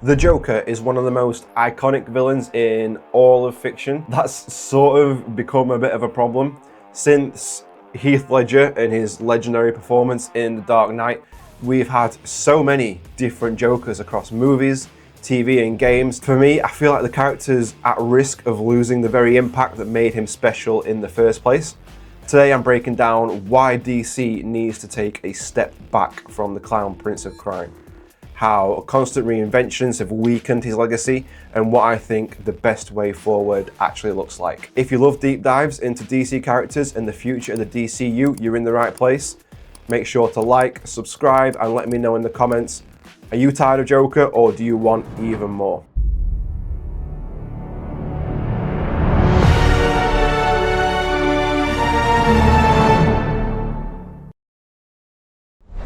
The Joker is one of the most iconic villains in all of fiction. That's sort of become a bit of a problem since Heath Ledger and his legendary performance in The Dark Knight. We've had so many different Jokers across movies, TV and games. For me, I feel like the character's at risk of losing the very impact that made him special in the first place. Today I'm breaking down why DC needs to take a step back from the Clown Prince of Crime, how constant reinventions have weakened his legacy, and what I think the best way forward actually looks like. If you love deep dives into DC characters and the future of the DCEU, you're in the right place. Make sure to like, subscribe, and let me know in the comments. Are you tired of Joker, or do you want even more?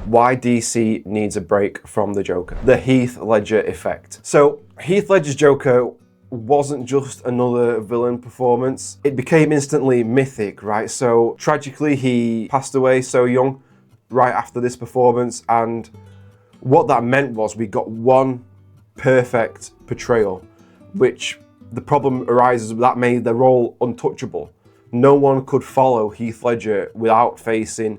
Why DC needs a break from the Joker. The Heath Ledger effect. So Heath Ledger's Joker wasn't just another villain performance. It became instantly mythic, right? So tragically, he passed away so young right after this performance, and what that meant was we got one perfect portrayal, which the problem arises that made the role untouchable. No one could follow Heath Ledger without facing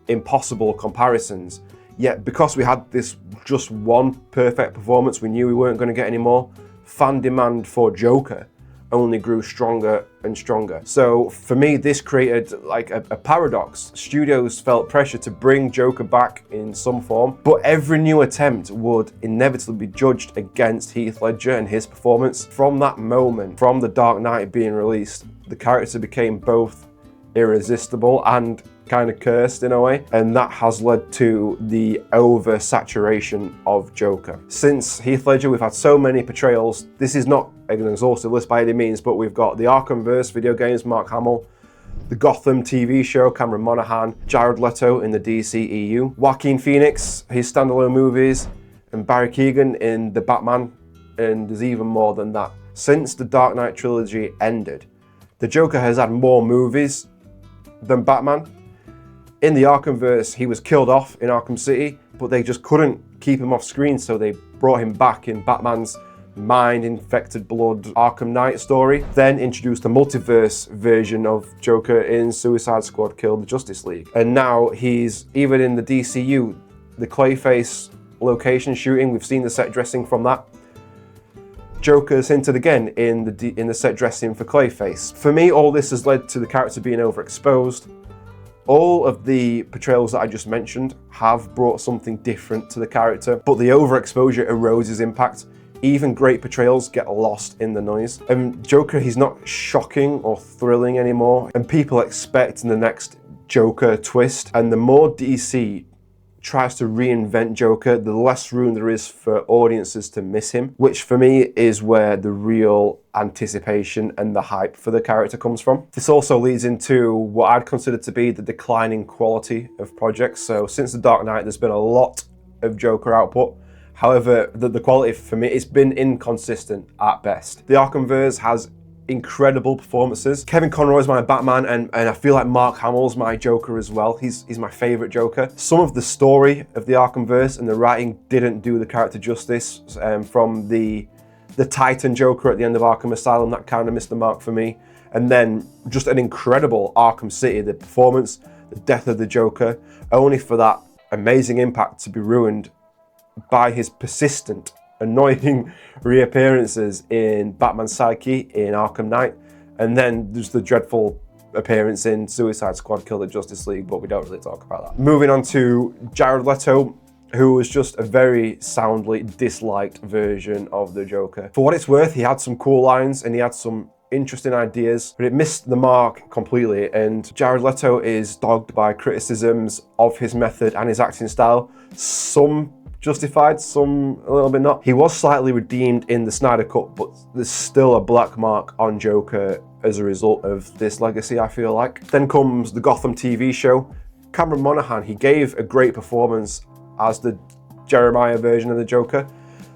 impossible comparisons. Yet because we had this just one perfect performance, we knew we weren't going to get any more. Fan demand for Joker only grew stronger and stronger. So for me, this created like a paradox. Studios felt pressure to bring Joker back in some form, but every new attempt would inevitably be judged against Heath Ledger and his performance. From that moment, from The Dark Knight being released, the character became both irresistible and kind of cursed in a way, and that has led to the oversaturation of Joker. Since Heath Ledger, we've had so many portrayals. This is not an exhaustive list by any means, but we've got the Arkhamverse video games, Mark Hamill, the Gotham TV show, Cameron Monaghan, Jared Leto in the DCEU, Joaquin Phoenix, his standalone movies, and Barry Keoghan in the Batman, and there's even more than that. Since the Dark Knight trilogy ended, the Joker has had more movies than Batman. In the Arkhamverse, he was killed off in Arkham City, but they just couldn't keep him off screen, so they brought him back in Batman's mind-infected blood Arkham Knight story, then introduced a multiverse version of Joker in Suicide Squad Killed the Justice League. And now he's, even in the DCU, the Clayface location shooting, we've seen the set dressing from that. Joker's hinted again in the set dressing for Clayface. For me, all this has led to the character being overexposed. All of the portrayals that I just mentioned have brought something different to the character, but the overexposure erodes his impact. Even great portrayals get lost in the noise. And Joker, he's not shocking or thrilling anymore, and people expect the next Joker twist. And the more DC tries to reinvent Joker, the less room there is for audiences to miss him, which for me is where the real anticipation and the hype for the character comes from. This also leads into what I'd consider to be the declining quality of projects. So since The Dark Knight, there's been a lot of Joker output. However, the quality for me, it's been inconsistent at best. The Arkhamverse has incredible performances. Kevin Conroy's my Batman, and I feel like Mark Hamill's my Joker as well. He's my favorite Joker. Some of the story of the Arkhamverse and the writing didn't do the character justice. From the Titan Joker at the end of Arkham Asylum, that kind of missed the mark for me. And then just an incredible Arkham City, the performance, the death of the Joker, only for that amazing impact to be ruined by his persistent, annoying reappearances in Batman's Psyche in Arkham Knight, and then there's the dreadful appearance in Suicide Squad Kill the Justice League, but we don't really talk about that. Moving on to Jared Leto, who was just a very soundly disliked version of the Joker. For what it's worth, he had some cool lines and he had some interesting ideas, but it missed the mark completely, and Jared Leto is dogged by criticisms of his method and his acting style. Some justified, some a little bit not. He was slightly redeemed in the Snyder Cut, but there's still a black mark on Joker as a result of this legacy, I feel like. Then comes the Gotham TV show. Cameron Monaghan, he gave a great performance as the Jeremiah version of the Joker,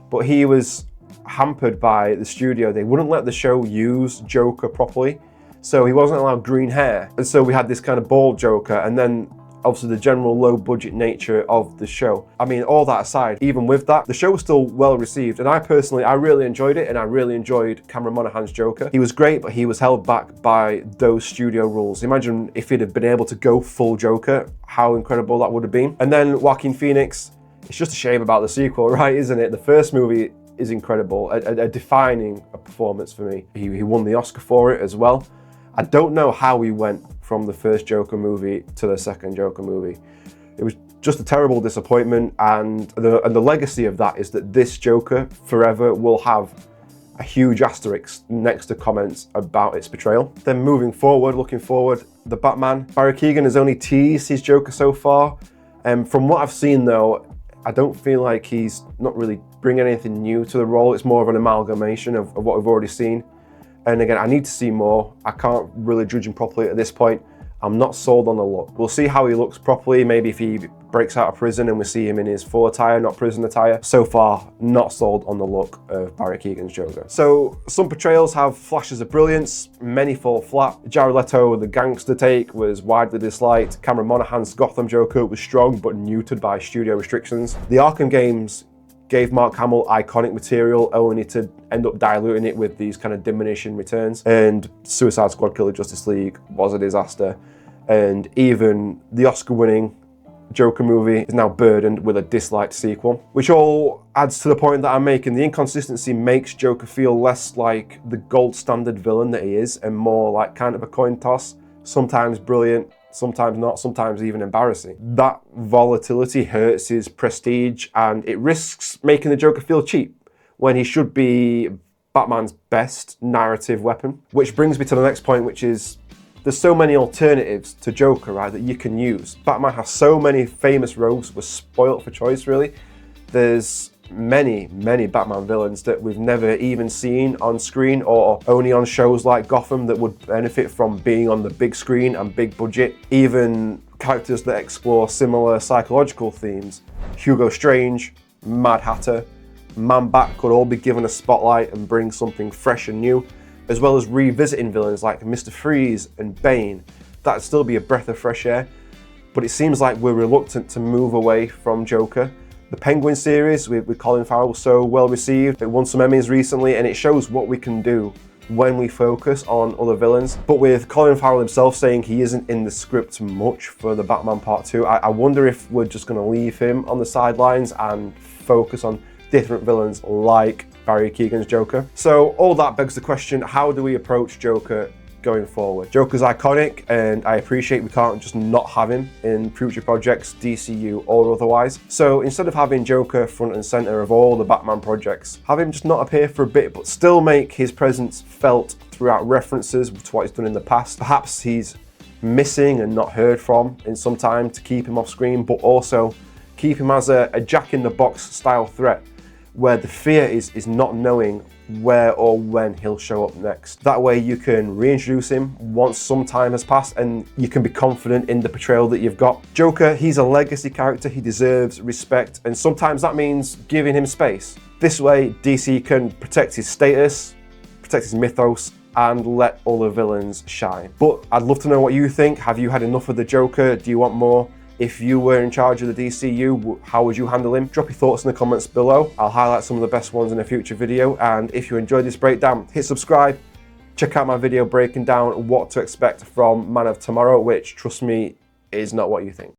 but he was hampered by the studio. They wouldn't let the show use Joker properly, so he wasn't allowed green hair. And so we had this kind of bald Joker, and then obviously the general low budget nature of the show. I mean, all that aside, even with that, the show was still well received, and I really enjoyed it, and I really enjoyed Cameron Monaghan's Joker. He was great, but he was held back by those studio rules. Imagine if he'd have been able to go full Joker, how incredible that would have been. And then Joaquin Phoenix, it's just a shame about the sequel, right, isn't it? The first movie is incredible, a defining performance for me. He won the Oscar for it as well. I don't know how he went from the first Joker movie to the second Joker movie. It was just a terrible disappointment, and the legacy of that is that this Joker forever will have a huge asterisk next to comments about its portrayal. Then moving forward, looking forward, the Batman. Barry Keoghan has only teased his Joker so far. From what I've seen though, I don't feel like he's not really bringing anything new to the role. It's more of an amalgamation of what we've already seen. And again, I need to see more. I can't really judge him properly at this point. I'm not sold on the look. We'll see how he looks properly. Maybe if he breaks out of prison and we see him in his full attire, not prison attire. So far, not sold on the look of Barry Keoghan's Joker. So some portrayals have flashes of brilliance, many fall flat. Jared Leto, the gangster take, was widely disliked. Cameron Monaghan's Gotham Joker was strong but neutered by studio restrictions. The Arkham games gave Mark Hamill iconic material, only to end up diluting it with these kind of diminishing returns. And Suicide Squad Killer Justice League was a disaster. And even the Oscar-winning Joker movie is now burdened with a disliked sequel, which all adds to the point that I'm making. The inconsistency makes Joker feel less like the gold standard villain that he is, and more like kind of a coin toss, sometimes brilliant, sometimes not, sometimes even embarrassing. That volatility hurts his prestige, and it risks making the Joker feel cheap when he should be Batman's best narrative weapon. Which brings me to the next point, which is there's so many alternatives to Joker, right, that you can use. Batman has so many famous rogues, we're spoilt for choice, really. There's many Batman villains that we've never even seen on screen or only on shows like Gotham that would benefit from being on the big screen and big budget. Even characters that explore similar psychological themes. Hugo Strange, Mad Hatter, Man-Bat could all be given a spotlight and bring something fresh and new, as well as revisiting villains like Mr. Freeze and Bane. That'd still be a breath of fresh air, but it seems like we're reluctant to move away from Joker. The Penguin series with Colin Farrell was so well received. It won some Emmys recently, and it shows what we can do when we focus on other villains. But with Colin Farrell himself saying he isn't in the script much for the Batman Part 2, I wonder if we're just going to leave him on the sidelines and focus on different villains like Barry Keoghan's Joker. So all that begs the question, how do we approach Joker going forward? Joker's iconic, and I appreciate we can't just not have him in future projects, DCU or otherwise. So instead of having Joker front and center of all the Batman projects, have him just not appear for a bit, but still make his presence felt throughout references to what he's done in the past. Perhaps he's missing and not heard from in some time to keep him off screen, but also keep him as a jack-in-the-box style threat, where the fear is not knowing where or when he'll show up next. That way you can reintroduce him once some time has passed and you can be confident in the portrayal that you've got. Joker, he's a legacy character, he deserves respect, and sometimes that means giving him space. This way DC can protect his status, protect his mythos, and let all the villains shine. But I'd love to know what you think. Have you had enough of the Joker? Do you want more? If you were in charge of the DCU, how would you handle him? Drop your thoughts in the comments below. I'll highlight some of the best ones in a future video. And if you enjoyed this breakdown, hit subscribe. Check out my video breaking down what to expect from Man of Tomorrow, which, trust me, is not what you think.